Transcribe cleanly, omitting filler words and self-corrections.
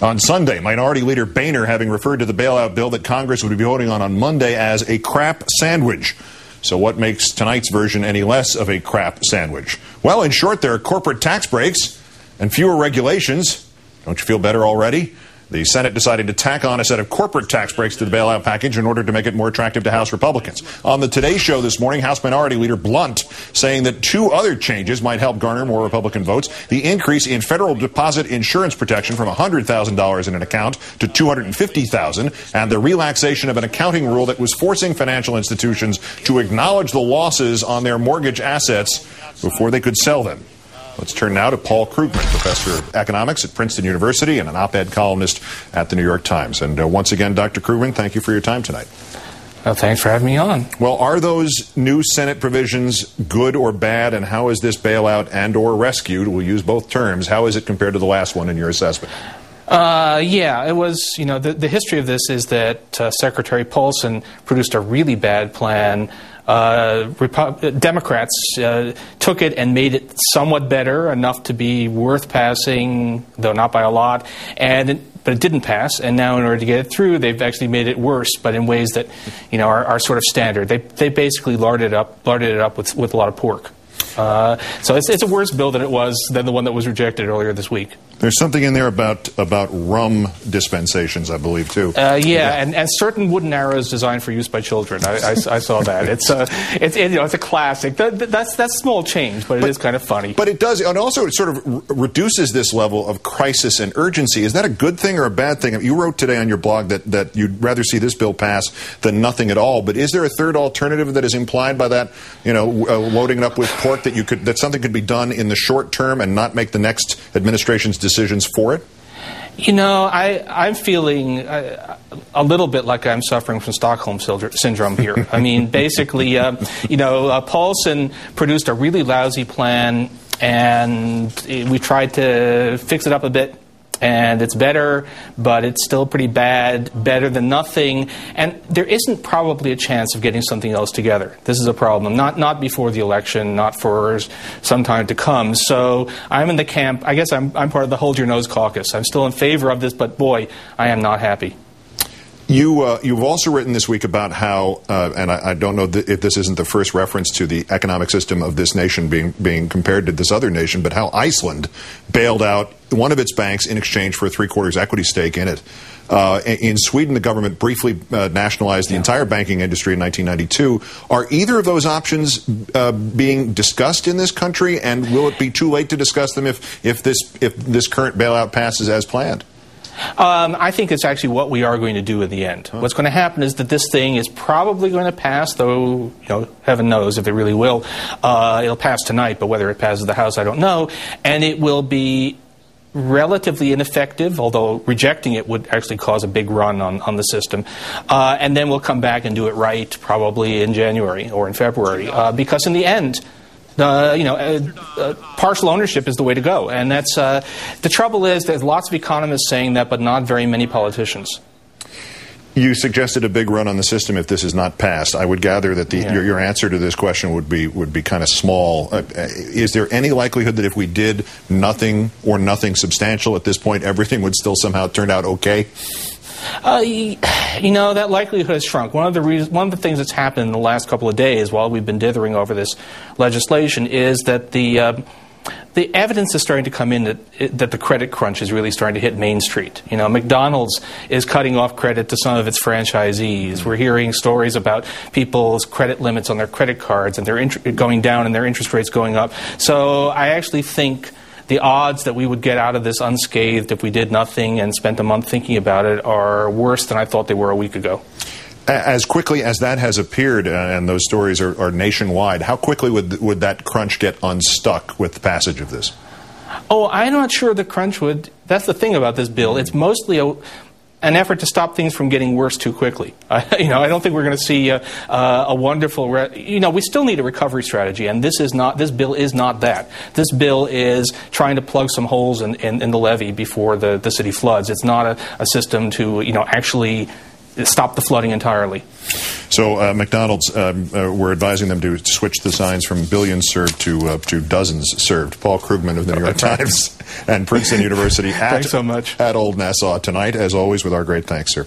On Sunday, Minority Leader Boehner having referred to the bailout bill that Congress would be voting on Monday as a crap sandwich. So what makes tonight's version any less of a crap sandwich? Well, in short, there are corporate tax breaks and fewer regulations. Don't you feel better already? The Senate decided to tack on a set of corporate tax breaks to the bailout package in order to make it more attractive to House Republicans. On the Today Show this morning, House Minority Leader Blunt saying that two other changes might help garner more Republican votes. The increase in federal deposit insurance protection from $100,000 in an account to $250,000, and the relaxation of an accounting rule that was forcing financial institutions to acknowledge the losses on their mortgage assets before they could sell them. Let's turn now to Paul Krugman, professor of economics at Princeton University and an op-ed columnist at the New York Times. And once again, Dr. Krugman, thank you for your time tonight. Well, thanks for having me on. Well, are those new Senate provisions good or bad, and how is this bailout and or rescued, we'll use both terms, how is it compared to the last one in your assessment? Yeah, it was, the history of this is that Secretary Paulson produced a really bad plan. Democrats took it and made it somewhat better, enough to be worth passing, though not by a lot, but it didn't pass. And now in order to get it through, they've actually made it worse, but in ways that are sort of standard. They basically larded it up with a lot of pork. So it's a worse bill than the one that was rejected earlier this week. There's something in there about rum dispensations, I believe, too. Yeah, and certain wooden arrows designed for use by children. I saw that. It's a classic. That's a small change, but it is kind of funny. But it does, and also it sort of reduces this level of crisis and urgency. Is that a good thing or a bad thing? You wrote today on your blog that you'd rather see this bill pass than nothing at all. But is there a third alternative that is implied by that? Loading it up with pork, that something could be done in the short term and not make the next administration's decisions for it? I'm feeling a little bit like I'm suffering from Stockholm syndrome here. I mean, basically, Paulson produced a really lousy plan, and we tried to fix it up a bit. And it's better, but it's still pretty bad, better than nothing. And there isn't probably a chance of getting something else together. This is a problem. Not before the election, not for some time to come. So I'm in the camp, I guess I'm part of the Hold Your Nose caucus. I'm still in favor of this, but boy, I am not happy. You've also written this week about how, and I don't know if this isn't the first reference to the economic system of this nation being compared to this other nation, but how Iceland bailed out one of its banks in exchange for a three-quarters equity stake in it. In Sweden, the government briefly nationalized the entire banking industry in 1992. Are either of those options being discussed in this country, and will it be too late to discuss them if this current bailout passes as planned? I think it's actually what we are going to do in the end. What's going to happen is that this thing is probably going to pass, though, heaven knows if it really will. It'll pass tonight, but whether it passes the House, I don't know. And it will be relatively ineffective, although rejecting it would actually cause a big run on the system. And then we'll come back and do it right, probably in January or in February, because in the end, partial ownership is the way to go. And that's the trouble is there's lots of economists saying that, but not very many politicians. You suggested a big run on the system if this is not passed. I would gather that your answer to this question would be kind of small. Is there any likelihood that if we did nothing or nothing substantial at this point, everything would still somehow turn out okay? That likelihood has shrunk. One of the things that's happened in the last couple of days while we've been dithering over this legislation is that the evidence is starting to come in that the credit crunch is really starting to hit Main Street. McDonald's is cutting off credit to some of its franchisees. We're hearing stories about people's credit limits on their credit cards and their going down and their interest rates going up. So I actually think the odds that we would get out of this unscathed if we did nothing and spent a month thinking about it are worse than I thought they were a week ago. As quickly as that has appeared, and those stories are nationwide, how quickly would that crunch get unstuck with the passage of this? Oh, I'm not sure the crunch would. That's the thing about this bill. It's mostly an effort to stop things from getting worse too quickly. I don't think we're going to see a wonderful. We still need a recovery strategy, and this bill is not that. This bill is trying to plug some holes in the levee before the city floods. It's not a system to actually stop the flooding entirely. So McDonald's, we're advising them to switch the signs from billions served to dozens served. Paul Krugman of the New York Times and Princeton University Thanks so much. at Old Nassau tonight, as always, with our great thanks, sir.